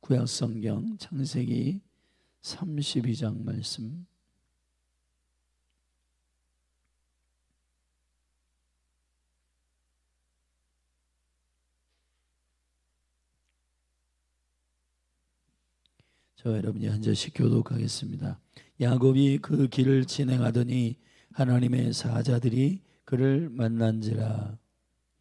구약성경 창세기 32장 말씀. 저 여러분이 한 절씩 교독하겠습니다. 야곱이 그 길을 진행하더니 하나님의 사자들이 그를 만난지라.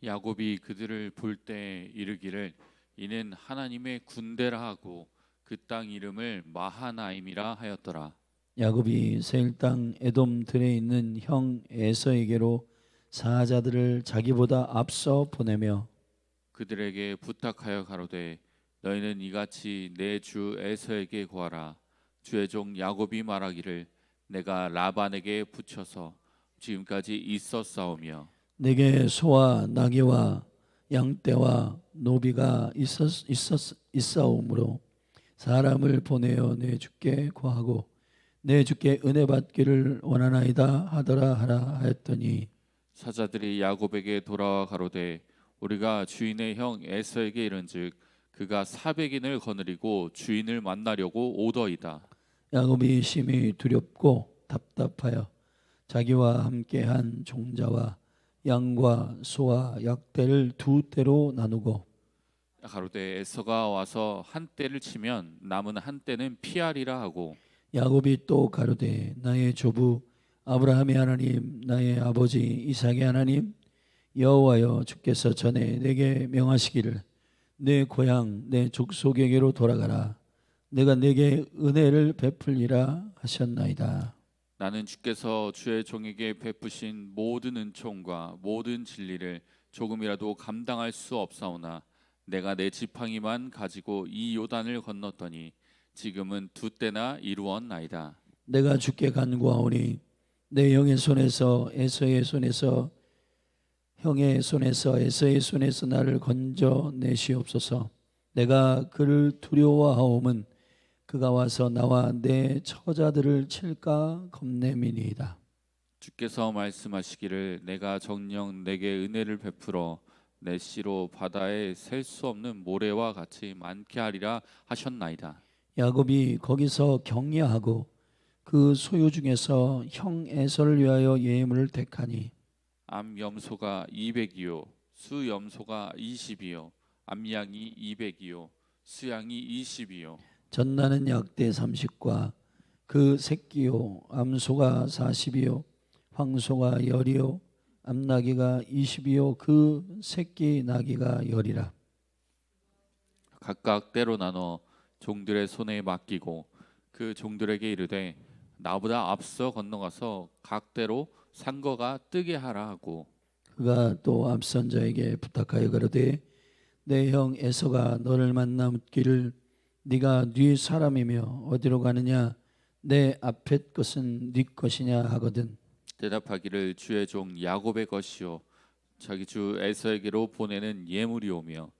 야곱이 그들을 볼 때 이르기를 이는 하나님의 군대라 하고 그 땅 이름을 마하나임이라 하였더라. 야곱이 세일 땅 에돔 들에 있는 형 에서에게로 사자들을 자기보다 앞서 보내며 그들에게 부탁하여 가로되 너희는 이같이 내 주 에서에게 구하라. 주의 종 야곱이 말하기를 내가 라반에게 붙여서 지금까지 있었사오며 내게 소와 나귀와 양떼와 노비가 있사오므로 사람을 보내어 내 주께 구하고 내 주께 은혜 받기를 원하나이다 하더라 하라 하였더니 사자들이 야곱에게 돌아와 가로되 우리가 주인의 형 에서에게 이른즉 그가 400인을 거느리고 주인을 만나려고 오더이다. 야곱이 심히 두렵고 답답하여 자기와 함께한 종자와 양과 소와 약대를 두 떼로 나누고 가로되 에서가 와서 한 떼를 치면 남은 한 떼는 피하리라 하고 야곱이 또 가로되 나의 조부 아브라함의 하나님 나의 아버지 이삭의 하나님 여호와여 주께서 전에 내게 명하시기를 내 고향 내 족속에게로 돌아가라 내가 내게 은혜를 베풀리라 하셨나이다. 나는 주께서 주의 종에게 베푸신 모든 은총과 모든 진리를 조금이라도 감당할 수 없사오나 내가 내 지팡이만 가지고 이 요단을 건넜더니 지금은 두 때나 이루었나이다. 내가 주께 간구하오니 내 영의 손에서 에서의 손에서 형의 손에서 에서의 손에서 나를 건져 내시옵소서. 내가 그를 두려워하오면 그가 와서 나와 내 처자들을 칠까 겁내미니이다. 주께서 말씀하시기를 내가 정녕 내게 은혜를 베풀어 내 씨로 바다에 셀 수 없는 모래와 같이 많게 하리라 하셨나이다. 야곱이 거기서 경야하고 그 소유 중에서 형 에서를 위하여 예물을 택하니 암 염소가 200이요 수 염소가 20이요 암양이 200이요 수양이 20이요 전나는 약대 30과 그 새끼요 암소가 40이요 황소가 10이요 암나귀가 20이요 그 새끼 나귀가 10이라. 각각 때로 나눠 종들의 손에 맡기고 그 종들에게 이르되 나보다 앞서 건너가서 각 때로 산 거가 뜨게 하라 하고 그가 또 앞선 자에게 부탁하여 가로되 내 형 에서가 너를 만나 묻기를 네가 네 사람이며 어디로 가느냐 내 앞의 것은 네 것이냐 하거든. 대답하기를 주의 종 야곱의 것이요 자기 주 에서에게로 보내는 예물이오며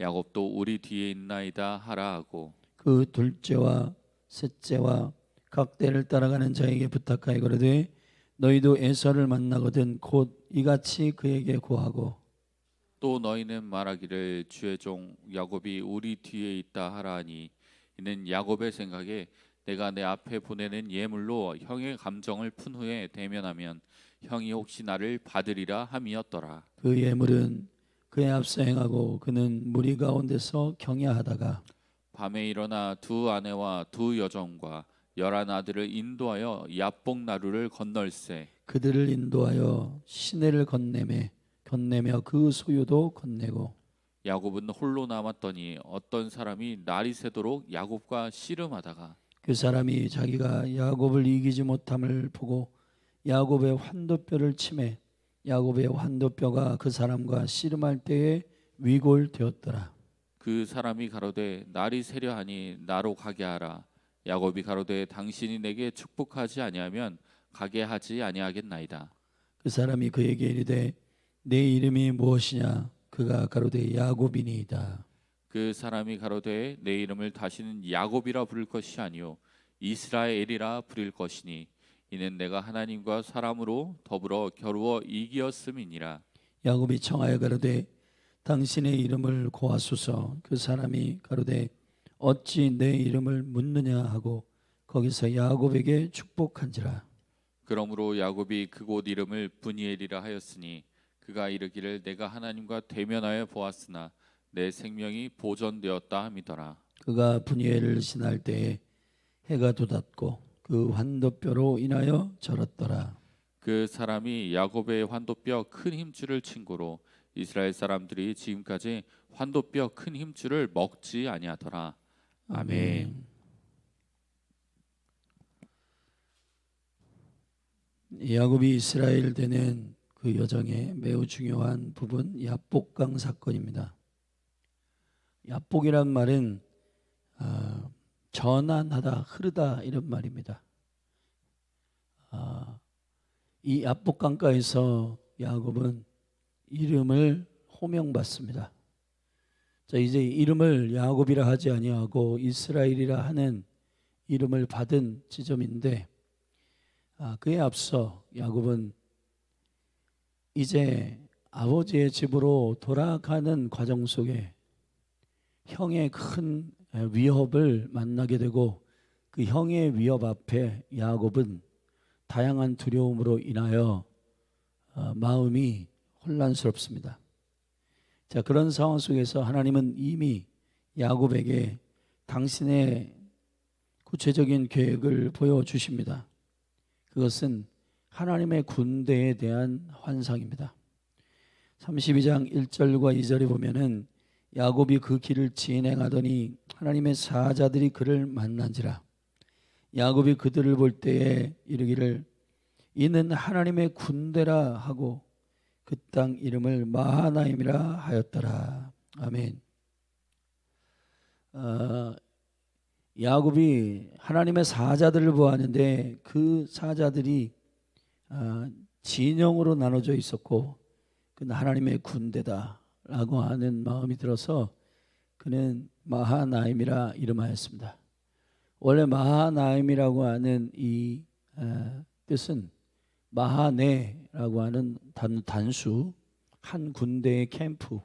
야곱도 우리 뒤에 있나이다 하라 하고 그 둘째와 셋째와 각 때를 따라가는 자에게 부탁하여 가로되 너희도 에서를 만나거든 곧 이같이 그에게 구하고 또 너희는 말하기를 주의 종 야곱이 우리 뒤에 있다 하라 하니 이는 야곱의 생각에 내가 내 앞에 보내는 예물로 형의 감정을 푼 후에 대면하면 형이 혹시 나를 받으리라 함이었더라. 그 예물은 그의 앞서 행하고 그는 무리 가운데서 경야하다가 밤에 일어나 두 아내와 두 여종과 11 아들을 인도하여 야복 나루를 건널세 그들을 인도하여 시내를 건네며 그 소유도 건네고 야곱은 홀로 남았더니 어떤 사람이 날이 새도록 야곱과 씨름하다가 그 사람이 자기가 야곱을 이기지 못함을 보고 야곱의 환도뼈를 치매 야곱의 환도뼈가 그 사람과 씨름할 때에 위골되었더라. 그 사람이 가로되 날이 새려 하니 나로 가게 하라. 야곱이 가로되 당신이 내게 축복하지 아니하면 가게 하지 아니하겠나이다. 그 사람이 그에게 이르되 내 이름이 무엇이냐 그가 가로되 야곱이니이다. 그 사람이 가로되 내 이름을 다시는 야곱이라 부를 것이 아니요 이스라엘이라 부를 것이니 이는 내가 하나님과 사람으로 더불어 겨루어 이기었음이니라. 야곱이 청하여 가로되 당신의 이름을 고하소서. 그 사람이 가로되 어찌 내 이름을 묻느냐 하고 거기서 야곱에게 축복한지라. 그러므로 야곱이 그곳 이름을 브니엘이라 하였으니 그가 이르기를 내가 하나님과 대면하여 보았으나 내 생명이 보존되었다 함이더라. 그가 브니엘을 지날 때에 해가 돋았고 그 환도뼈로 인하여 절었더라. 그 사람이 야곱의 환도뼈 큰 힘줄을 친 고로 이스라엘 사람들이 지금까지 환도뼈 큰 힘줄을 먹지 아니하더라. 아멘. 야곱이 이스라엘 되는 그 여정의 매우 중요한 부분, 야복강 사건입니다. 야복이란 말은 전환하다, 흐르다 이런 말입니다. 이 야복강가에서 야곱은 이름을 호명받습니다. 자, 이제 이름을 야곱이라 하지 아니하고 이스라엘이라 하는 이름을 받은 지점인데, 그에 앞서 야곱은 이제 아버지의 집으로 돌아가는 과정 속에 형의 큰 위협을 만나게 되고, 그 형의 위협 앞에 야곱은 다양한 두려움으로 인하여 마음이 혼란스럽습니다. 자, 그런 상황 속에서 하나님은 이미 야곱에게 당신의 구체적인 계획을 보여주십니다. 그것은 하나님의 군대에 대한 환상입니다. 32장 1절과 2절에 보면은 야곱이 그 길을 진행하더니 하나님의 사자들이 그를 만난지라. 야곱이 그들을 볼 때에 이르기를 이는 하나님의 군대라 하고 그 땅 이름을 마하나임이라 하였더라. 아멘. 야곱이 하나님의 사자들을 보았는데 그 사자들이 진영으로 나눠져 있었고 그는 하나님의 군대다라고 하는 마음이 들어서 그는 마하나임이라 이름하였습니다. 원래 마하나임이라고 하는 이 뜻은 마하네라고 하는 단수, 한 군대의 캠프,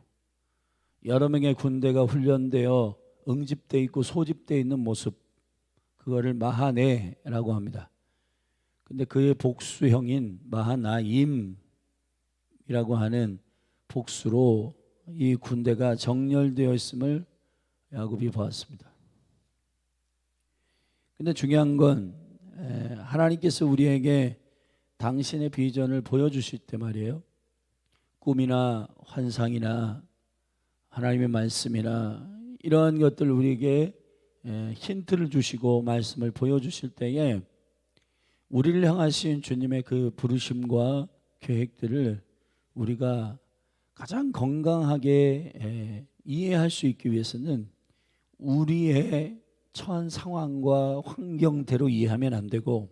여러 명의 군대가 훈련되어 응집되어 있고 소집되어 있는 모습, 그거를 마하네라고 합니다. 근데 그의 복수형인 마하나임이라고 하는 복수로 이 군대가 정렬되어 있음을 야곱이 보았습니다. 근데 중요한 건 하나님께서 우리에게 당신의 비전을 보여주실 때 말이에요. 꿈이나 환상이나 하나님의 말씀이나 이러한 것들 우리에게 힌트를 주시고 말씀을 보여주실 때에 우리를 향하신 주님의 그 부르심과 계획들을 우리가 가장 건강하게 이해할 수 있기 위해서는 우리의 처한 상황과 환경대로 이해하면 안 되고,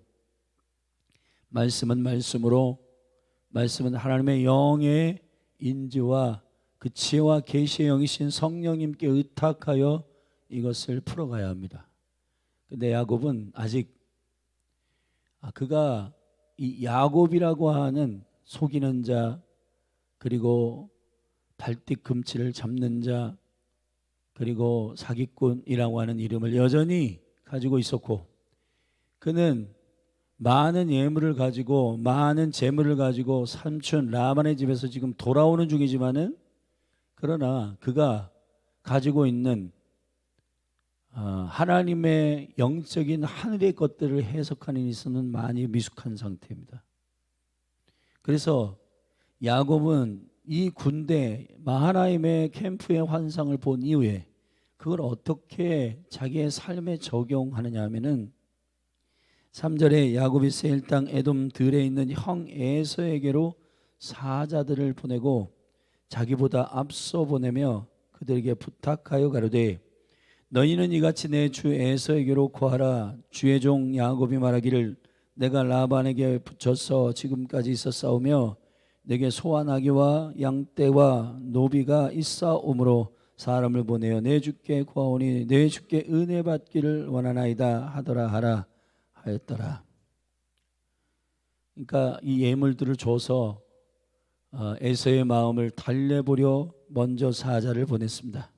말씀은 말씀으로, 말씀은 하나님의 영의 인지와 그 지혜와 계시의 영이신 성령님께 의탁하여 이것을 풀어가야 합니다. 근데 야곱은 아직 그가 이 야곱이라고 하는 속이는 자, 그리고 발뒤꿈치를 잡는 자, 그리고 사기꾼이라고 하는 이름을 여전히 가지고 있었고, 그는 많은 예물을 가지고 많은 재물을 가지고 삼촌 라반의 집에서 지금 돌아오는 중이지만은, 그러나 그가 가지고 있는 하나님의 영적인 하늘의 것들을 해석하는 데서는 많이 미숙한 상태입니다. 그래서 야곱은 이 군대 마하나임의 캠프의 환상을 본 이후에 그걸 어떻게 자기의 삶에 적용하느냐 하면은 3절에 야곱이 세일 땅 에돔 들에 있는 형 에서에게로 사자들을 보내고 자기보다 앞서 보내며 그들에게 부탁하여 가로되 너희는 이같이 내 주 에서에게로 고하라. 주의 종 야곱이 말하기를 내가 라반에게 붙여서 지금까지 있었사오며 내게 소와 나귀와 양떼와 노비가 있사오므로 사람을 보내어 내 주께 구하오니 내 주께 은혜 받기를 원하나이다 하더라 하라 하였더라. 그러니까 이 예물들을 줘서 에서의 마음을 달래보려 먼저 사자를 보냈습니다.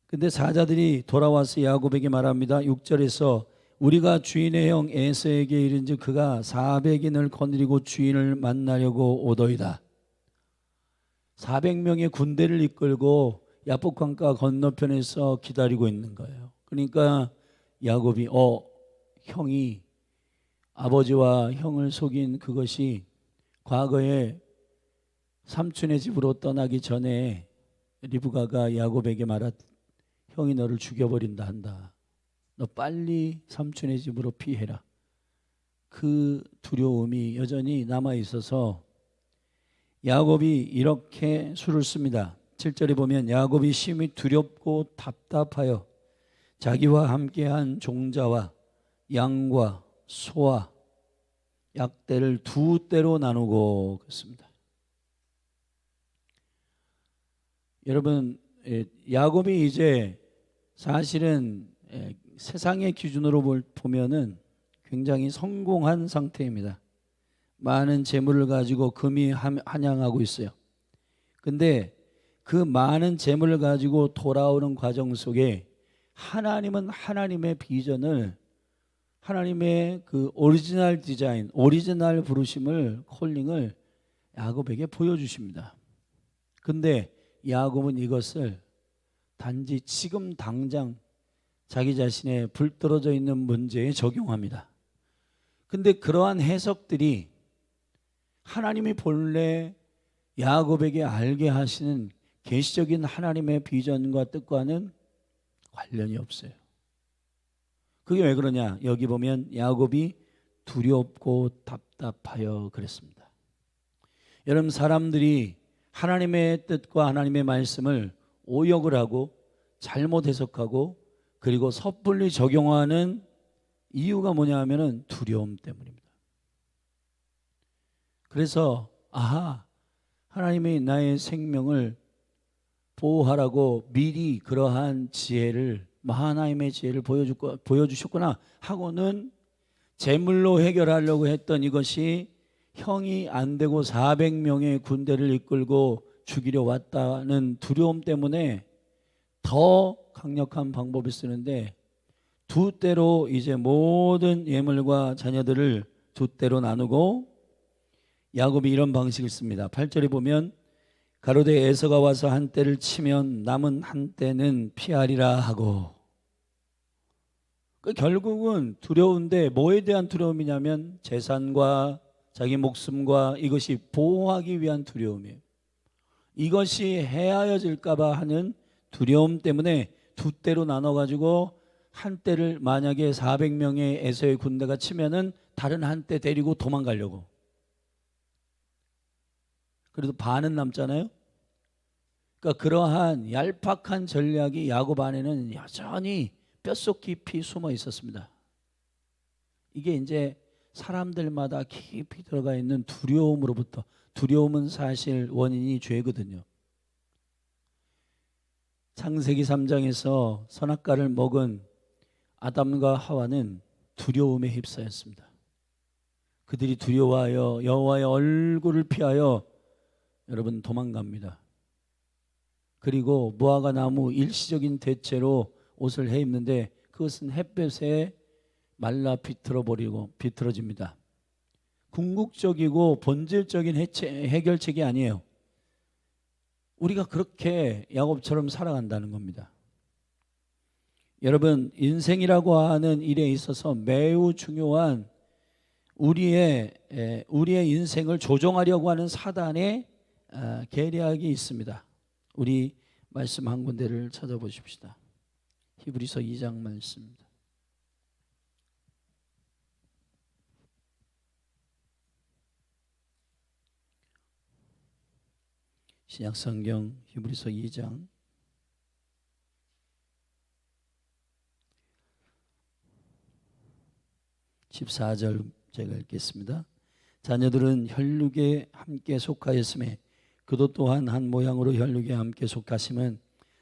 근데 사자들이 돌아와서 야곱에게 말합니다. 6절에서 우리가 주인의 형 에서에게 이른즉 그가 400인을 거느리고 주인을 만나려고 오더이다. 400명의 군대를 이끌고 야복 강가 건너편에서 기다리고 있는 거예요. 그러니까 야곱이 형이 아버지와 형을 속인 그것이 과거에 삼촌의 집으로 떠나기 전에 리브가가 야곱에게 말한 형이 너를 죽여버린다 한다. 너 빨리 삼촌의 집으로 피해라. 그 두려움이 여전히 남아있어서 야곱이 이렇게 수를 씁니다. 7절에 보면 야곱이 심히 두렵고 답답하여 자기와 함께한 종자와 양과 소와 약대를 두 떼로 나누고 그랬습니다. 여러분, 야곱이 이제 사실은 세상의 기준으로 보면은 굉장히 성공한 상태입니다. 많은 재물을 가지고 금이 한양하고 있어요. 근데 그 많은 재물을 가지고 돌아오는 과정 속에 하나님은 하나님의 비전을, 하나님의 그 오리지널 디자인, 오리지널 부르심을, 콜링을 야곱에게 보여주십니다. 근데 야곱은 이것을 단지 지금 당장 자기 자신의 불떨어져 있는 문제에 적용합니다. 근데 그러한 해석들이 하나님이 본래 야곱에게 알게 하시는 계시적인 하나님의 비전과 뜻과는 관련이 없어요. 그게 왜 그러냐? 여기 보면 야곱이 두렵고 답답하여 그랬습니다. 여러분, 사람들이 하나님의 뜻과 하나님의 말씀을 오역을 하고 잘못 해석하고 그리고 섣불리 적용하는 이유가 뭐냐 하면은 두려움 때문입니다. 그래서 하나님이 나의 생명을 보호하라고 미리 그러한 지혜를, 하나님의 지혜를 보여주셨구나 하고는 재물로 해결하려고 했던 이것이 형이 안 되고 400명의 군대를 이끌고 죽이려 왔다는 두려움 때문에 더 강력한 방법을 쓰는데 두 떼로 이제 모든 예물과 자녀들을 두 떼로 나누고 야곱이 이런 방식을 씁니다. 8절에 보면 가로되 에서가 와서 한 떼를 치면 남은 한 떼는 피하리라 하고, 결국은 두려운데 뭐에 대한 두려움이냐면 재산과 자기 목숨과 이것이 보호하기 위한 두려움이에요. 이것이 해하여질까 봐 하는 두려움 때문에 두 떼로 나눠가지고 한 떼를 만약에 400명의 에서의 군대가 치면은 다른 한 떼 데리고 도망가려고. 그래도 반은 남잖아요. 그러니까 그러한 얄팍한 전략이 야곱 안에는 여전히 뼛속 깊이 숨어 있었습니다. 이게 이제 사람들마다 깊이 들어가 있는 두려움으로부터, 두려움은 사실 원인이 죄거든요. 창세기 3장에서 선악과를 먹은 아담과 하와는 두려움에 휩싸였습니다. 그들이 두려워하여 여호와의 얼굴을 피하여 여러분 도망갑니다. 그리고 무화과 나무 일시적인 대체로 옷을 해 입는데 그것은 햇볕에 말라 비틀어집니다. 궁극적이고 본질적인 해결책이 아니에요. 우리가 그렇게 야곱처럼 살아간다는 겁니다. 여러분, 인생이라고 하는 일에 있어서 매우 중요한 우리의 인생을 조종하려고 하는 사단의 계략이 있습니다. 우리 말씀 한 군데를 찾아보십시다. 히브리서 2장 말씀입니다. 신약성경 히브리서 2장 14절 제가 읽겠습니다. 자녀들은 혈육에 함께 속하였음에 그도 또한 한 모양으로 혈육에 함께 속하심은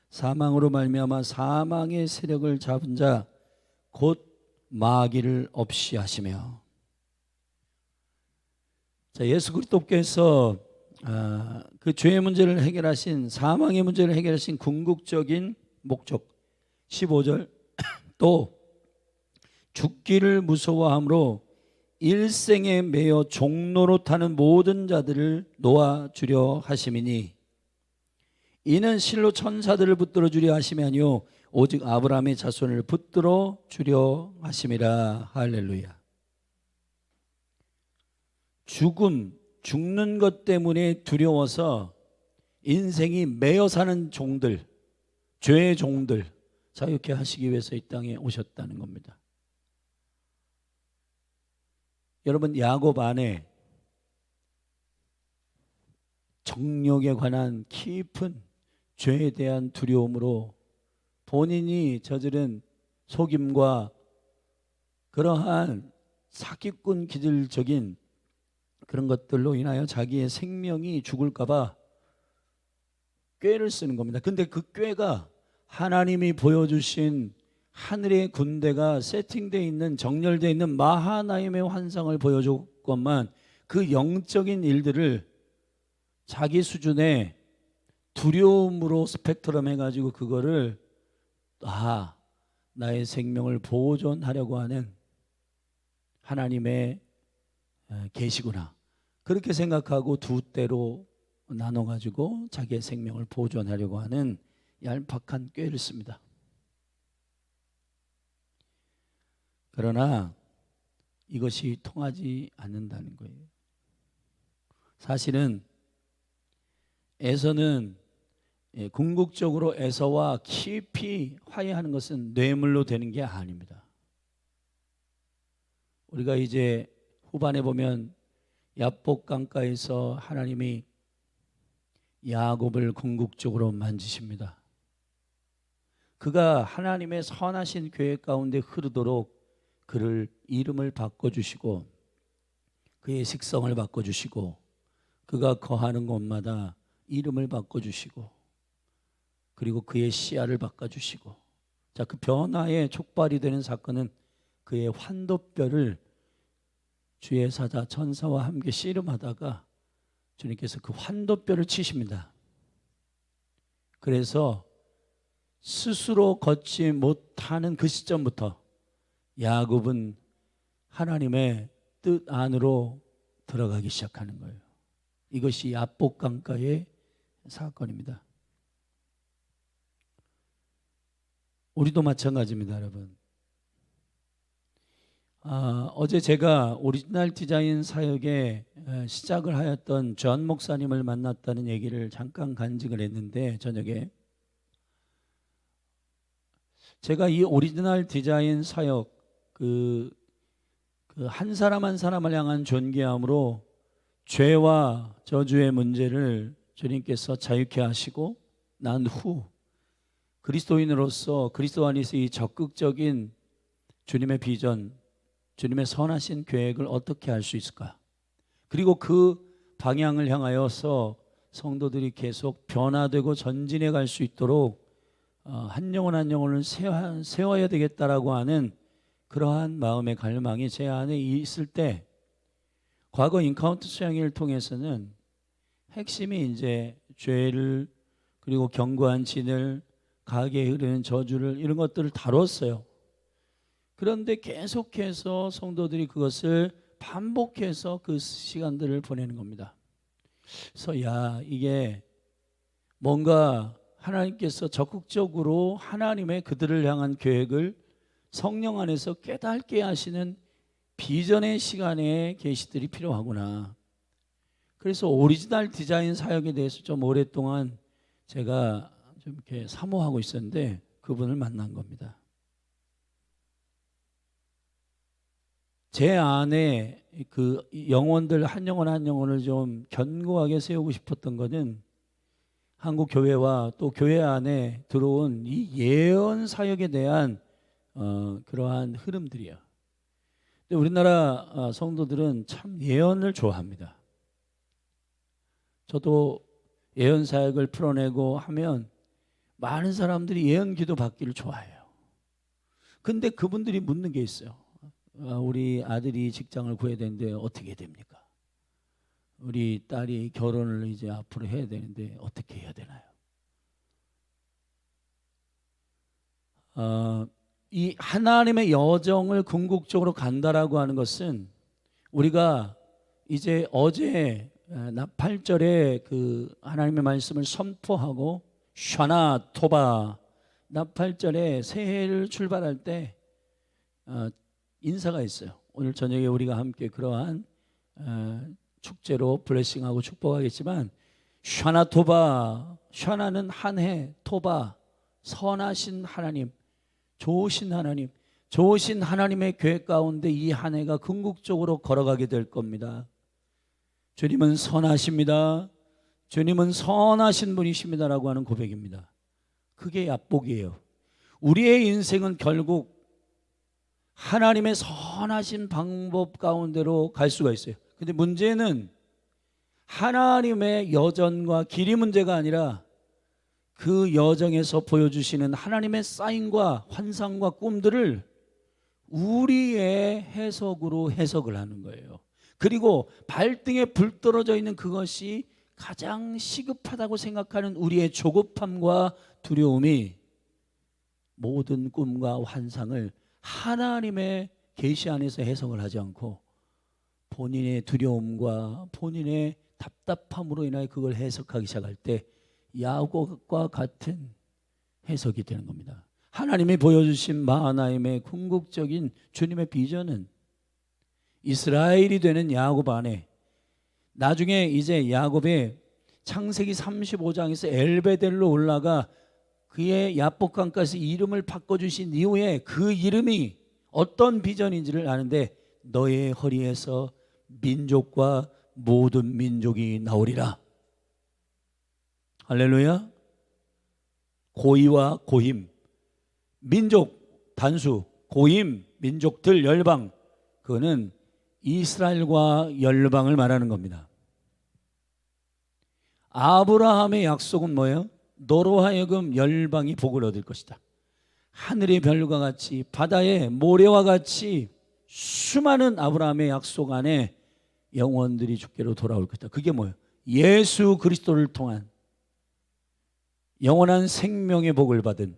사망으로 말미암아 사망의 세력을 잡은 자 곧 마귀를 없이 하시며. 자, 예수 그리스도께서 그 죄의 문제를 해결하신, 사망의 문제를 해결하신 궁극적인 목적, 15절 또 죽기를 무서워함으로 일생에 매여 종로로 타는 모든 자들을 놓아주려 하심이니 이는 실로 천사들을 붙들어 주려 하심이 아니요 오직 아브라함의 자손을 붙들어 주려 하심이라. 할렐루야. 죽는 것 때문에 두려워서 인생이 매여 사는 종들, 죄의 종들 자유케 하시기 위해서 이 땅에 오셨다는 겁니다. 여러분, 야곱 안에 정욕에 관한 깊은 죄에 대한 두려움으로 본인이 저지른 속임과 그러한 사기꾼 기질적인 그런 것들로 인하여 자기의 생명이 죽을까 봐 꾀를 쓰는 겁니다. 근데 그 꾀가 하나님이 보여주신 하늘의 군대가 세팅되어 있는, 정렬되어 있는 마하나임의 환상을 보여줬건만 그 영적인 일들을 자기 수준의 두려움으로 스펙트럼 해가지고 그거를 나의 생명을 보존하려고 하는 하나님의 계시구나, 그렇게 생각하고 두 때로 나눠가지고 자기의 생명을 보존하려고 하는 얄팍한 꾀를 씁니다. 그러나 이것이 통하지 않는다는 거예요. 사실은 에서는 궁극적으로 에서와 깊이 화해하는 것은 뇌물로 되는 게 아닙니다. 우리가 이제 후반에 보면 야복 강가에서 하나님이 야곱을 궁극적으로 만지십니다. 그가 하나님의 선하신 계획 가운데 흐르도록 그를 이름을 바꿔주시고 그의 식성을 바꿔주시고 그가 거하는 곳마다 이름을 바꿔주시고 그리고 그의 시야를 바꿔주시고, 자, 그 변화의 촉발이 되는 사건은 그의 환도뼈를 주의 사자 천사와 함께 씨름하다가 주님께서 그 환도뼈를 치십니다. 그래서 스스로 걷지 못하는 그 시점부터 야곱은 하나님의 뜻 안으로 들어가기 시작하는 거예요. 이것이 야복 강가의 사건입니다. 우리도 마찬가지입니다, 여러분. 어제 제가 오리지널 디자인 사역에 시작을 하였던 존 목사님을 만났다는 얘기를 잠깐 간직을 했는데, 저녁에 제가 이 오리지널 디자인 사역 그 한 사람 한 사람을 향한 존귀함으로 죄와 저주의 문제를 주님께서 자유케 하시고 난 후 그리스도인으로서 그리스도 안에서 이 적극적인 주님의 비전, 주님의 선하신 계획을 어떻게 할 수 있을까? 그리고 그 방향을 향하여서 성도들이 계속 변화되고 전진해 갈 수 있도록 한 영혼 한 영혼을 세워야 되겠다라고 하는 그러한 마음의 갈망이 제 안에 있을 때, 과거 인카운트 수양회를 통해서는 핵심이 이제 죄를, 그리고 견고한 진을, 가게에 흐르는 저주를, 이런 것들을 다뤘어요. 그런데 계속해서 성도들이 그것을 반복해서 그 시간들을 보내는 겁니다. 그래서 이게 뭔가 하나님께서 적극적으로 하나님의 그들을 향한 계획을 성령 안에서 깨닫게 하시는 비전의 시간에 계시들이 필요하구나. 그래서 오리지널 디자인 사역에 대해서 좀 오랫동안 제가 좀 이렇게 사모하고 있었는데 그분을 만난 겁니다. 제 안에 그 영혼들 한 영혼 한 영혼을 좀 견고하게 세우고 싶었던 것은 한국 교회와 또 교회 안에 들어온 이 예언 사역에 대한 그러한 흐름들이야. 근데 우리나라 성도들은 참 예언을 좋아합니다. 저도 예언 사역을 풀어내고 하면 많은 사람들이 예언 기도 받기를 좋아해요. 근데 그분들이 묻는 게 있어요. 우리 아들이 직장을 구해야 되는데 어떻게 됩니까? 우리 딸이 결혼을 이제 앞으로 해야 되는데 어떻게 해야 되나요? 이 하나님의 여정을 궁극적으로 간다라고 하는 것은 우리가 이제 어제 8절에 그 하나님의 말씀을 선포하고 샤나 토바 나 8절에 새해를 출발할 때 인사가 있어요. 오늘 저녁에 우리가 함께 그러한 축제로 블레싱하고 축복하겠지만 샤나 토바, 샤나는 한 해, 토바 선하신 하나님, 좋으신 하나님, 좋으신 하나님의 계획 가운데 이 한 해가 궁극적으로 걸어가게 될 겁니다. 주님은 선하십니다. 주님은 선하신 분이십니다라고 하는 고백입니다. 그게 약복이에요. 우리의 인생은 결국 하나님의 선하신 방법 가운데로 갈 수가 있어요. 근데 문제는 하나님의 여전과 길이 문제가 아니라 그 여정에서 보여주시는 하나님의 사인과 환상과 꿈들을 우리의 해석으로 해석을 하는 거예요. 그리고 발등에 불 떨어져 있는 그것이 가장 시급하다고 생각하는 우리의 조급함과 두려움이 모든 꿈과 환상을 하나님의 계시 안에서 해석을 하지 않고 본인의 두려움과 본인의 답답함으로 인하여 그걸 해석하기 시작할 때 야곱과 같은 해석이 되는 겁니다. 하나님이 보여주신 마하나임의 궁극적인 주님의 비전은 이스라엘이 되는 야곱 안에 나중에 이제 야곱의 창세기 35장에서 엘베델로 올라가 그의 야복강가에서 이름을 바꿔주신 이후에 그 이름이 어떤 비전인지를 아는데 너의 허리에서 민족과 모든 민족이 나오리라. 할렐루야. 고의와 고임, 민족 단수, 고임, 민족들, 열방, 그거는 이스라엘과 열방을 말하는 겁니다. 아브라함의 약속은 뭐예요? 너로 하여금 열방이 복을 얻을 것이다. 하늘의 별과 같이 바다의 모래와 같이 수많은 아브라함의 약속 안에 영혼들이 주께로 돌아올 것이다. 그게 뭐예요? 예수 그리스도를 통한 영원한 생명의 복을 받은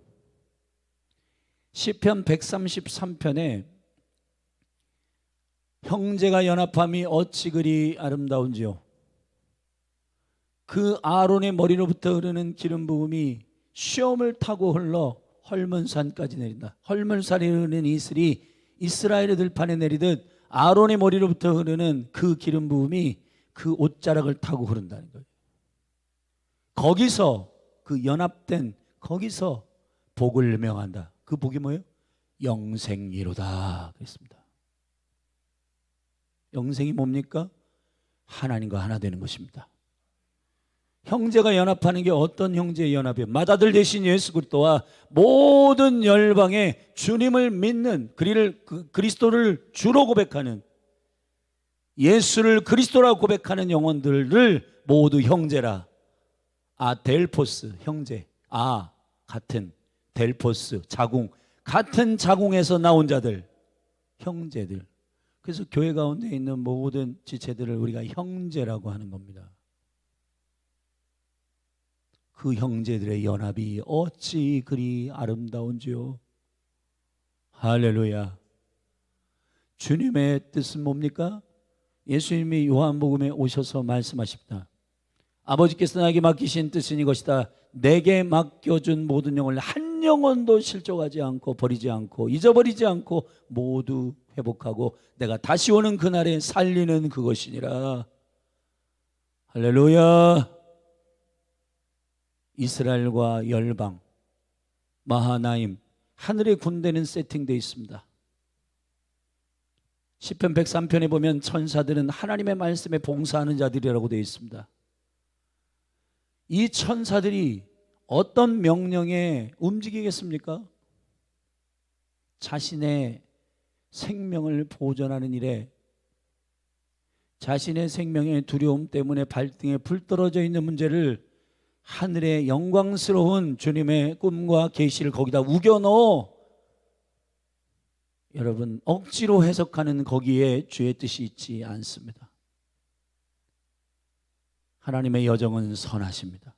시편 133편에 형제가 연합함이 어찌 그리 아름다운지요. 그 아론의 머리로부터 흐르는 기름 부음이 시험을 타고 흘러 헐문산까지 내린다. 헐문산에 흐르는 이슬이 이스라엘의 들판에 내리듯 아론의 머리로부터 흐르는 그 기름 부음이 그 옷자락을 타고 흐른다는 거예요. 거기서 그 연합된 거기서 복을 명한다. 그 복이 뭐예요? 영생이로다 그랬습니다. 영생이 뭡니까? 하나님과 하나 되는 것입니다. 형제가 연합하는 게 어떤 형제의 연합이에요? 맏아들 대신 예수 그리스도와 모든 열방에 주님을 믿는 그리스도를 주로 고백하는 예수를 그리스도라고 고백하는 영혼들을 모두 형제라. 델포스 형제, 같은 델포스 자궁, 같은 자궁에서 나온 자들 형제들. 그래서 교회 가운데 있는 모든 지체들을 우리가 형제라고 하는 겁니다. 그 형제들의 연합이 어찌 그리 아름다운지요. 할렐루야. 주님의 뜻은 뭡니까? 예수님이 요한복음에 오셔서 말씀하십니다. 아버지께서 나에게 맡기신 뜻은 이것이다. 내게 맡겨준 모든 영혼을 한 영혼도 실족하지 않고 버리지 않고 잊어버리지 않고 모두 회복하고 내가 다시 오는 그날에 살리는 그것이니라. 할렐루야. 이스라엘과 열방, 마하나임, 하늘의 군대는 세팅되어 있습니다. 시편 103편에 보면 천사들은 하나님의 말씀에 봉사하는 자들이라고 되어 있습니다. 이 천사들이 어떤 명령에 움직이겠습니까? 자신의 생명을 보존하는 일에 자신의 생명의 두려움 때문에 발등에 불 떨어져 있는 문제를 하늘의 영광스러운 주님의 꿈과 계시를 거기다 우겨넣어 여러분 억지로 해석하는 거기에 주의 뜻이 있지 않습니다. 하나님의 여정은 선하십니다.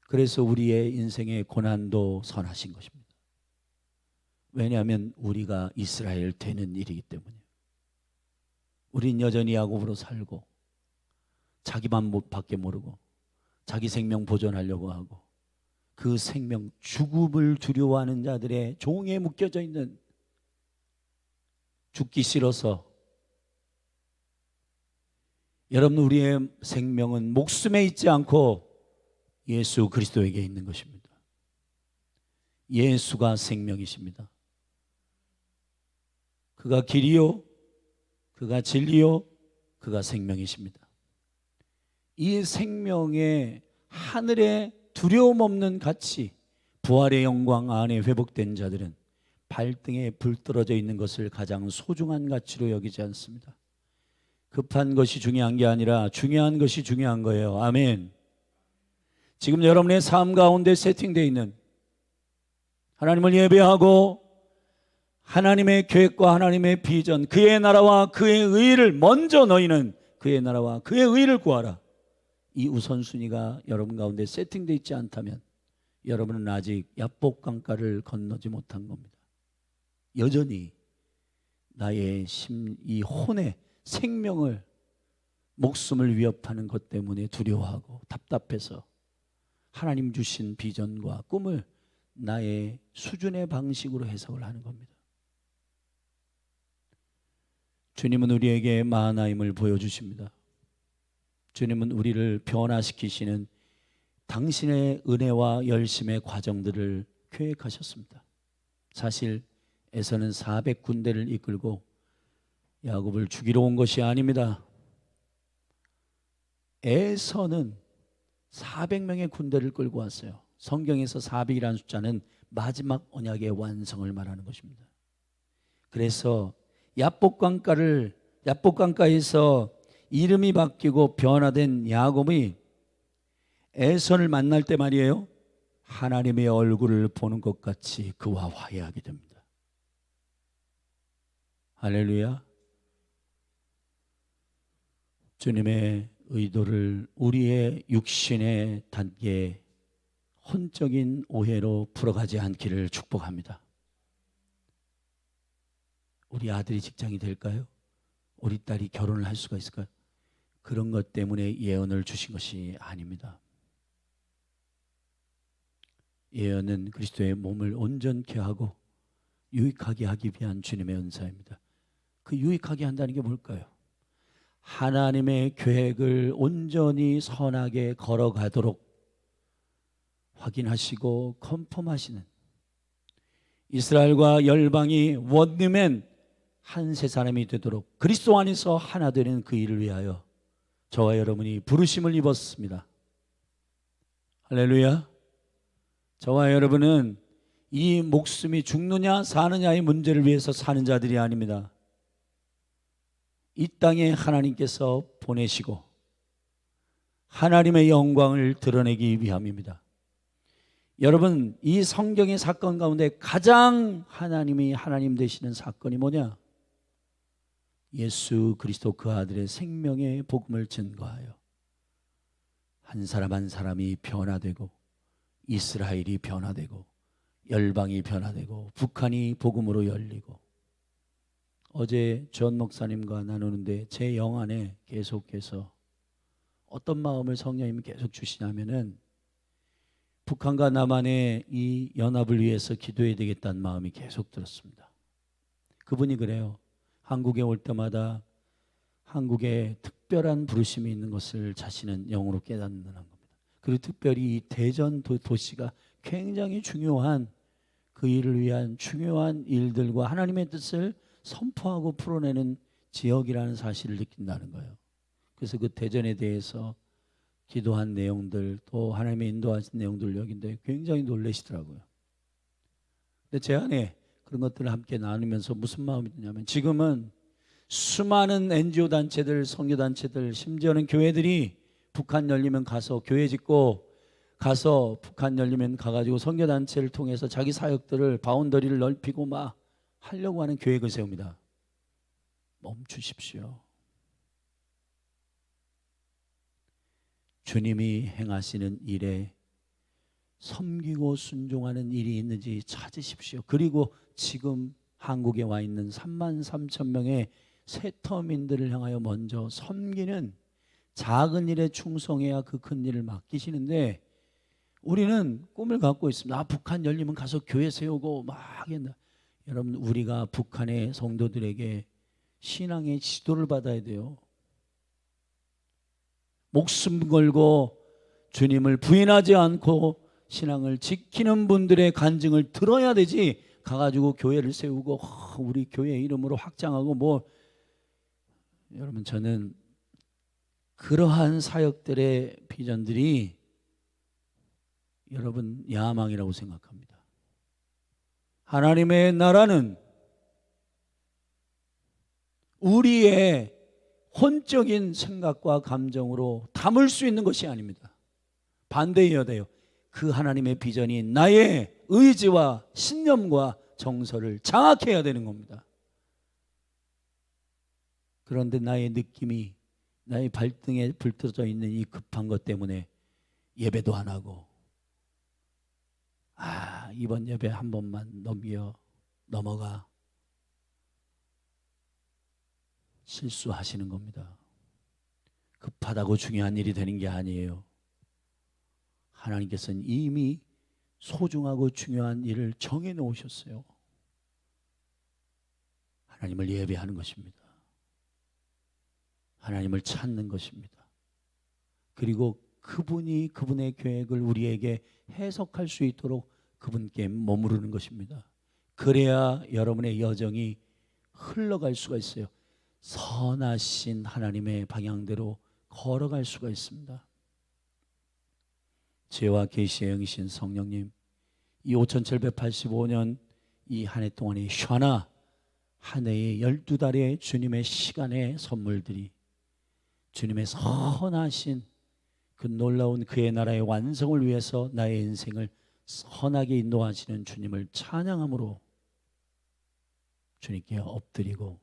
그래서 우리의 인생의 고난도 선하신 것입니다. 왜냐하면 우리가 이스라엘 되는 일이기 때문이에요. 우린 여전히 야곱으로 살고 자기만 밖에 모르고 자기 생명 보존하려고 하고 그 생명, 죽음을 두려워하는 자들의 종에 묶여져 있는, 죽기 싫어서. 여러분, 우리의 생명은 목숨에 있지 않고 예수 그리스도에게 있는 것입니다. 예수가 생명이십니다. 그가 길이요, 그가 진리요, 그가 생명이십니다. 이 생명의 하늘의 두려움 없는 가치, 부활의 영광 안에 회복된 자들은 발등에 불 떨어져 있는 것을 가장 소중한 가치로 여기지 않습니다. 급한 것이 중요한 게 아니라 중요한 것이 중요한 거예요. 아멘. 지금 여러분의 삶 가운데 세팅되어 있는 하나님을 예배하고 하나님의 계획과 하나님의 비전, 그의 나라와 그의 의를 먼저, 너희는 그의 나라와 그의 의를 구하라. 이 우선순위가 여러분 가운데 세팅되어 있지 않다면 여러분은 아직 야복강가를 건너지 못한 겁니다. 여전히 나의 이 혼의 생명을, 목숨을 위협하는 것 때문에 두려워하고 답답해서 하나님 주신 비전과 꿈을 나의 수준의 방식으로 해석을 하는 겁니다. 주님은 우리에게 마하나임을 보여주십니다. 주님은 우리를 변화시키시는 당신의 은혜와 열심의 과정들을 계획하셨습니다. 사실 에서는 400군대를 이끌고 야곱을 죽이러 온 것이 아닙니다. 에서는 400명의 군대를 끌고 왔어요. 성경에서 400이라는 숫자는 마지막 언약의 완성을 말하는 것입니다. 그래서 야복강가에서 이름이 바뀌고 변화된 야곱이 에선을 만날 때 말이에요, 하나님의 얼굴을 보는 것 같이 그와 화해하게 됩니다. 할렐루야. 주님의 의도를 우리의 육신의 단계, 혼적인 오해로 풀어가지 않기를 축복합니다. 우리 아들이 직장이 될까요? 우리 딸이 결혼을 할 수가 있을까요? 그런 것 때문에 예언을 주신 것이 아닙니다. 예언은 그리스도의 몸을 온전케 하고 유익하게 하기 위한 주님의 은사입니다. 그 유익하게 한다는 게 뭘까요? 하나님의 계획을 온전히 선하게 걸어가도록 확인하시고 컨펌하시는, 이스라엘과 열방이 원리맨 한 세 사람이 되도록 그리스도 안에서 하나 되는 그 일을 위하여 저와 여러분이 부르심을 입었습니다. 할렐루야. 저와 여러분은 이 목숨이 죽느냐 사느냐의 문제를 위해서 사는 자들이 아닙니다. 이 땅에 하나님께서 보내시고 하나님의 영광을 드러내기 위함입니다. 여러분, 이 성경의 사건 가운데 가장 하나님이 하나님 되시는 사건이 뭐냐? 예수 그리스도 그 아들의 생명의 복음을 증거하여 한 사람 한 사람이 변화되고, 이스라엘이 변화되고, 열방이 변화되고, 북한이 복음으로 열리고. 어제 전 목사님과 나누는데 제 영 안에 계속해서 어떤 마음을 성령님이 계속 주시냐면은 북한과 남한의 이 연합을 위해서 기도해야 되겠다는 마음이 계속 들었습니다. 그분이 그래요. 한국에 올 때마다 한국에 특별한 부르심이 있는 것을 자신은 영으로 깨닫는다는 겁니다. 그리고 특별히 이 대전 도시가 굉장히 중요한, 그 일을 위한 중요한 일들과 하나님의 뜻을 선포하고 풀어내는 지역이라는 사실을 느낀다는 거예요. 그래서 그 대전에 대해서 기도한 내용들, 또 하나님의 인도하신 내용들을 여긴데 굉장히 놀라시더라고요. 근데 제 안에 그런 것들을 함께 나누면서 무슨 마음이 드냐면, 지금은 수많은 NGO 단체들, 선교 단체들, 심지어는 교회들이 북한 열리면 가서 교회 짓고, 가서 북한 열리면 가가지고 선교 단체를 통해서 자기 사역들을, 바운더리를 넓히고 막 하려고 하는 계획을 세웁니다. 멈추십시오. 주님이 행하시는 일에 섬기고 순종하는 일이 있는지 찾으십시오. 그리고 지금 한국에 와 있는 33,000명의 세터민들을 향하여 먼저 섬기는 작은 일에 충성해야 그 큰 일을 맡기시는데, 우리는 꿈을 갖고 있습니다. 북한 열리면 가서 교회 세우고 막 한다. 여러분, 우리가 북한의 성도들에게 신앙의 지도를 받아야 돼요. 목숨 걸고 주님을 부인하지 않고 신앙을 지키는 분들의 간증을 들어야 되지, 가가지고 교회를 세우고 우리 교회 이름으로 확장하고 여러분, 저는 그러한 사역들의 비전들이 여러분 야망이라고 생각합니다. 하나님의 나라는 우리의 혼적인 생각과 감정으로 담을 수 있는 것이 아닙니다. 반대해야 돼요. 그 하나님의 비전이 나의 의지와 신념과 정서를 장악해야 되는 겁니다. 그런데 나의 느낌이, 나의 발등에 불떠져 있는 이 급한 것 때문에 예배도 안 하고, 이번 예배 한 번만 넘어가, 실수하시는 겁니다. 급하다고 중요한 일이 되는 게 아니에요. 하나님께서는 이미 소중하고 중요한 일을 정해 놓으셨어요. 하나님을 예배하는 것입니다. 하나님을 찾는 것입니다. 그리고 그분이 그분의 계획을 우리에게 해석할 수 있도록 그분께 머무르는 것입니다. 그래야 여러분의 여정이 흘러갈 수가 있어요. 선하신 하나님의 방향대로 걸어갈 수가 있습니다. 죄와 계시의 영이신 성령님, 이 5785년 이 한 해 동안의 샤나, 한 해의 12달의 주님의 시간의 선물들이 주님의 선하신 그 놀라운 그의 나라의 완성을 위해서 나의 인생을 선하게 인도하시는 주님을 찬양함으로 주님께 엎드리고,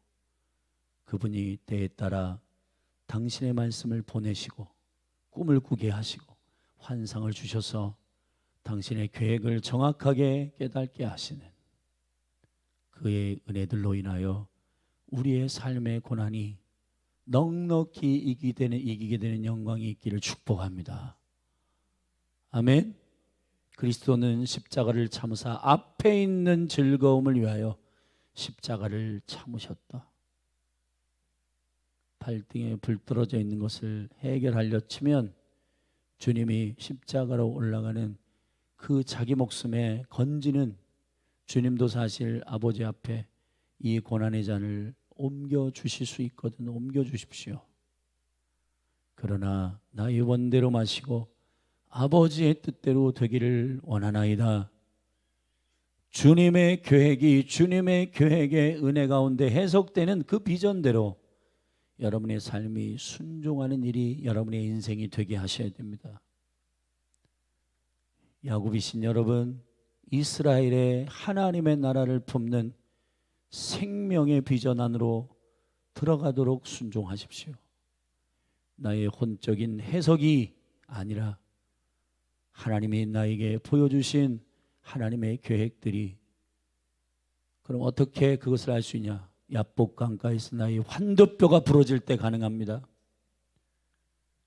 그분이 때에 따라 당신의 말씀을 보내시고 꿈을 꾸게 하시고 환상을 주셔서 당신의 계획을 정확하게 깨닫게 하시는 그의 은혜들로 인하여 우리의 삶의 고난이 넉넉히 이기게 되는 영광이 있기를 축복합니다. 아멘. 그리스도는 십자가를 참으사 앞에 있는 즐거움을 위하여 십자가를 참으셨다. 발등에 불 떨어져 있는 것을 해결하려 치면 주님이 십자가로 올라가는 그 자기 목숨에 건지는 주님도 사실 아버지 앞에 이 고난의 잔을 옮겨주실 수 있거든. 옮겨주십시오. 그러나 나의 원대로 마시고 아버지의 뜻대로 되기를 원하나이다. 주님의 계획이 주님의 계획의 은혜 가운데 해석되는 그 비전대로 여러분의 삶이 순종하는 일이 여러분의 인생이 되게 하셔야 됩니다. 야곱이신 여러분, 이스라엘의 하나님의 나라를 품는 생명의 비전 안으로 들어가도록 순종하십시오. 나의 혼적인 해석이 아니라 하나님이 나에게 보여주신 하나님의 계획들이, 그럼 어떻게 그것을 알 수 있냐? 야복 강가에서 나의 환도뼈가 부러질 때 가능합니다.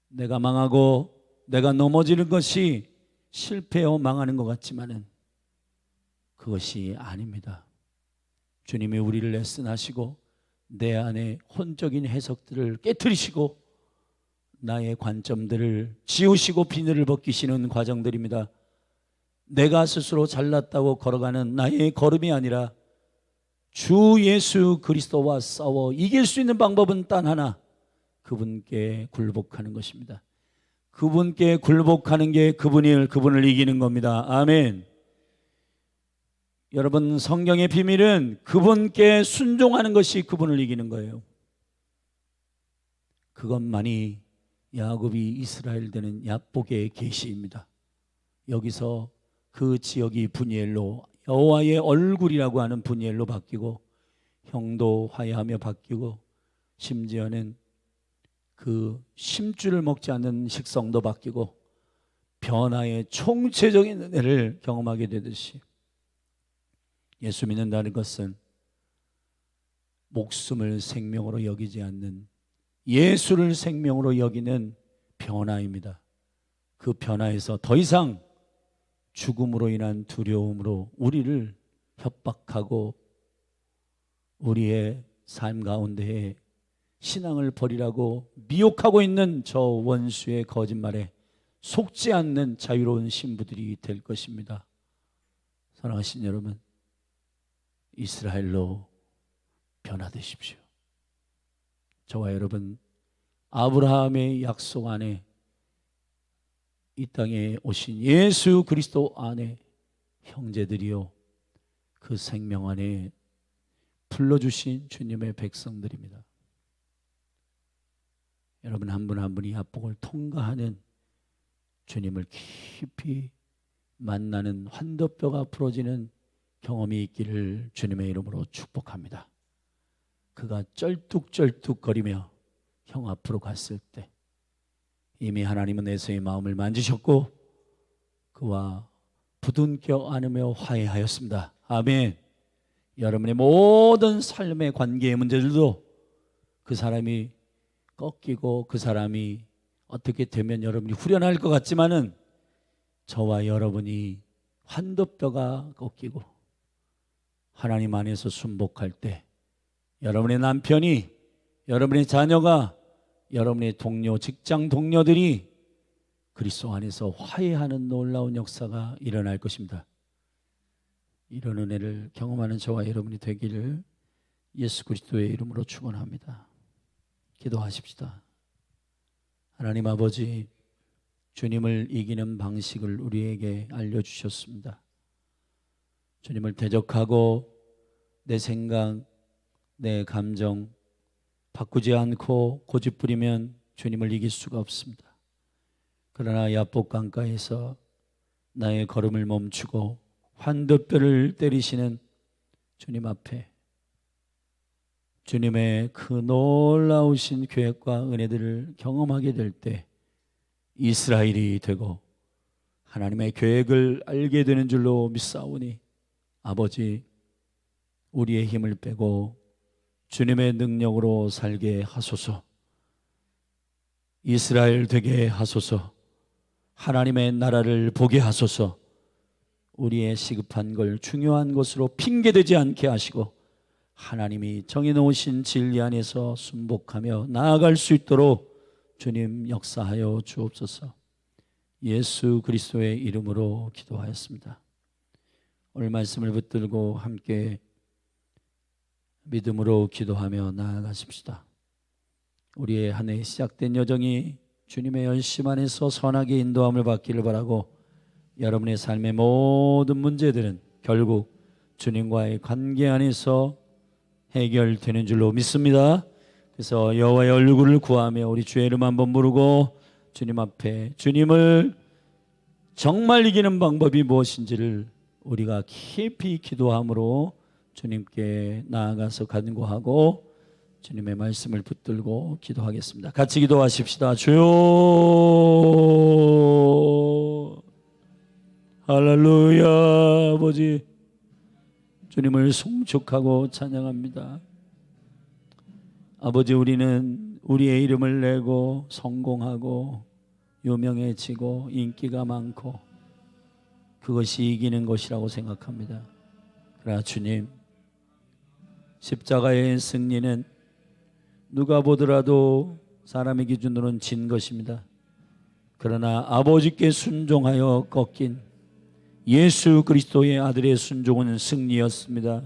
내가 망하고 내가 넘어지는 것이 실패하고 망하는 것 같지만은 그것이 아닙니다. 주님이 우리를 레슨하시고 내 안에 혼적인 해석들을 깨트리시고 나의 관점들을 지우시고 비늘을 벗기시는 과정들입니다. 내가 스스로 잘났다고 걸어가는 나의 걸음이 아니라 주 예수 그리스도와 싸워 이길 수 있는 방법은 단 하나, 그분께 굴복하는 것입니다. 그분께 굴복하는 게 그분을 이기는 겁니다. 아멘. 여러분, 성경의 비밀은 그분께 순종하는 것이 그분을 이기는 거예요. 그것만이 야곱이 이스라엘 되는 야복의 계시입니다. 여기서 그 지역이 분이엘로, 여호와의 얼굴이라고 하는 분이엘로 바뀌고, 형도 화해하며 바뀌고, 심지어는 그 심줄을 먹지 않는 식성도 바뀌고, 변화의 총체적인 은혜를 경험하게 되듯이 예수 믿는다는 것은 목숨을 생명으로 여기지 않는 예수를 생명으로 여기는 변화입니다. 그 변화에서 더 이상 죽음으로 인한 두려움으로 우리를 협박하고 우리의 삶 가운데에 신앙을 버리라고 미혹하고 있는 저 원수의 거짓말에 속지 않는 자유로운 신부들이 될 것입니다. 사랑하신 여러분, 이스라엘로 변화되십시오. 저와 여러분, 아브라함의 약속 안에 이 땅에 오신 예수 그리스도 안에 형제들이요, 그 생명 안에 불러주신 주님의 백성들입니다. 여러분 한 분 한 분이 압복을 통과하는 주님을 깊이 만나는 환도뼈가 부러지는 경험이 있기를 주님의 이름으로 축복합니다. 그가 쩔뚝쩔뚝거리며 형 앞으로 갔을 때 이미 하나님은 에서의 마음을 만지셨고 그와 부둥켜 안으며 화해하였습니다. 아멘. 여러분의 모든 삶의 관계의 문제들도 그 사람이 꺾이고 그 사람이 어떻게 되면 여러분이 후련할 것 같지만은 저와 여러분이 환도뼈가 꺾이고 하나님 안에서 순복할 때 여러분의 남편이, 여러분의 자녀가, 여러분의 동료, 직장 동료들이 그리스도 안에서 화해하는 놀라운 역사가 일어날 것입니다. 이런 은혜를 경험하는 저와 여러분이 되기를 예수 그리스도의 이름으로 축원합니다. 기도하십시다. 하나님 아버지, 주님을 이기는 방식을 우리에게 알려주셨습니다. 주님을 대적하고 내 생각, 내 감정 바꾸지 않고 고집부리면 주님을 이길 수가 없습니다. 그러나 야복 강가에서 나의 걸음을 멈추고 환도뼈를 때리시는 주님 앞에 주님의 그 놀라우신 계획과 은혜들을 경험하게 될 때 이스라엘이 되고 하나님의 계획을 알게 되는 줄로 믿사오니 아버지, 우리의 힘을 빼고 주님의 능력으로 살게 하소서. 이스라엘 되게 하소서. 하나님의 나라를 보게 하소서. 우리의 시급한 걸 중요한 것으로 핑계대지 않게 하시고 하나님이 정해놓으신 진리 안에서 순복하며 나아갈 수 있도록 주님 역사하여 주옵소서. 예수 그리스도의 이름으로 기도하였습니다. 오늘 말씀을 붙들고 함께 믿음으로 기도하며 나아가십시다. 우리의 한 해 시작된 여정이 주님의 열심 안에서 선하게 인도함을 받기를 바라고 여러분의 삶의 모든 문제들은 결국 주님과의 관계 안에서 해결되는 줄로 믿습니다. 그래서 여호와의 얼굴을 구하며 우리 주의 이름 한번 부르고 주님 앞에 주님을 정말 이기는 방법이 무엇인지를 우리가 깊이 기도함으로 주님께 나아가서 간구하고 주님의 말씀을 붙들고 기도하겠습니다. 같이 기도하십시다. 주여, 할렐루야. 아버지, 주님을 송축하고 찬양합니다. 아버지, 우리는 우리의 이름을 내고 성공하고 유명해지고 인기가 많고 그것이 이기는 것이라고 생각합니다. 그러나 주님, 십자가의 승리는 누가 보더라도 사람의 기준으로는 진 것입니다. 그러나 아버지께 순종하여 꺾인 예수 그리스도의 아들의 순종은 승리였습니다.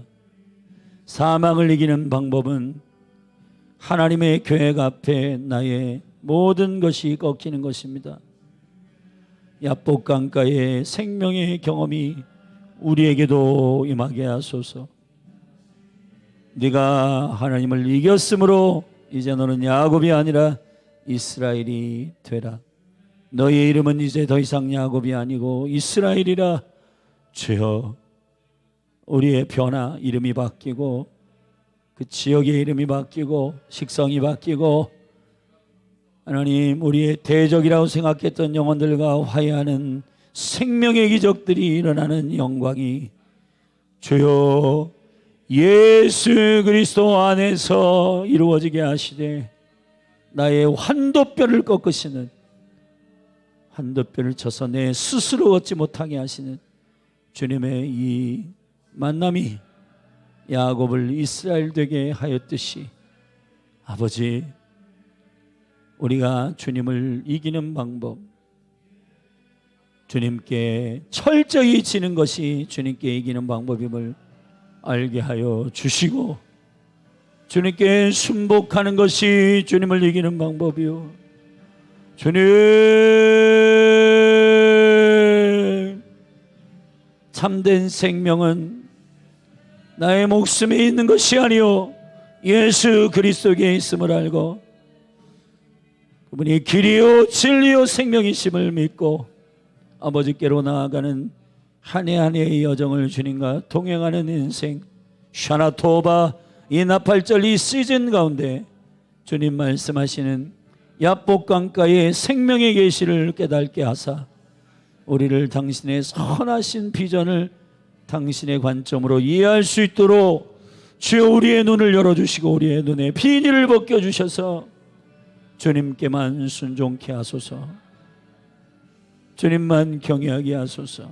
사망을 이기는 방법은 하나님의 계획 앞에 나의 모든 것이 꺾이는 것입니다. 야복 강가의 생명의 경험이 우리에게도 임하게 하소서. 네가 하나님을 이겼으므로 이제 너는 야곱이 아니라 이스라엘이 되라. 너의 이름은 이제 더 이상 야곱이 아니고 이스라엘이라. 주여, 우리의 변화, 이름이 바뀌고 그 지역의 이름이 바뀌고 식성이 바뀌고 하나님, 우리의 대적이라고 생각했던 영혼들과 화해하는 생명의 기적들이 일어나는 영광이 주여 예수 그리스도 안에서 이루어지게 하시되, 나의 환도뼈를 꺾으시는, 환도뼈를 쳐서 내 스스로 얻지 못하게 하시는 주님의 이 만남이 야곱을 이스라엘 되게 하였듯이, 아버지, 우리가 주님을 이기는 방법, 주님께 철저히 지는 것이 주님께 이기는 방법임을 알게 하여 주시고, 주님께 순복하는 것이 주님을 이기는 방법이요, 주님, 참된 생명은 나의 목숨에 있는 것이 아니요 예수 그리스도께 있음을 알고, 그분이 길이요 진리요 생명이심을 믿고 아버지께로 나아가는 한 해 한 해의 여정을 주님과 동행하는 인생, 샤나토바, 이 나팔절 이 시즌 가운데 주님 말씀하시는 야복강가의 생명의 계시를 깨닫게 하사, 우리를 당신의 선하신 비전을 당신의 관점으로 이해할 수 있도록 주여 우리의 눈을 열어주시고, 우리의 눈에 비닐을 벗겨주셔서 주님께만 순종케 하소서, 주님만 경외하게 하소서.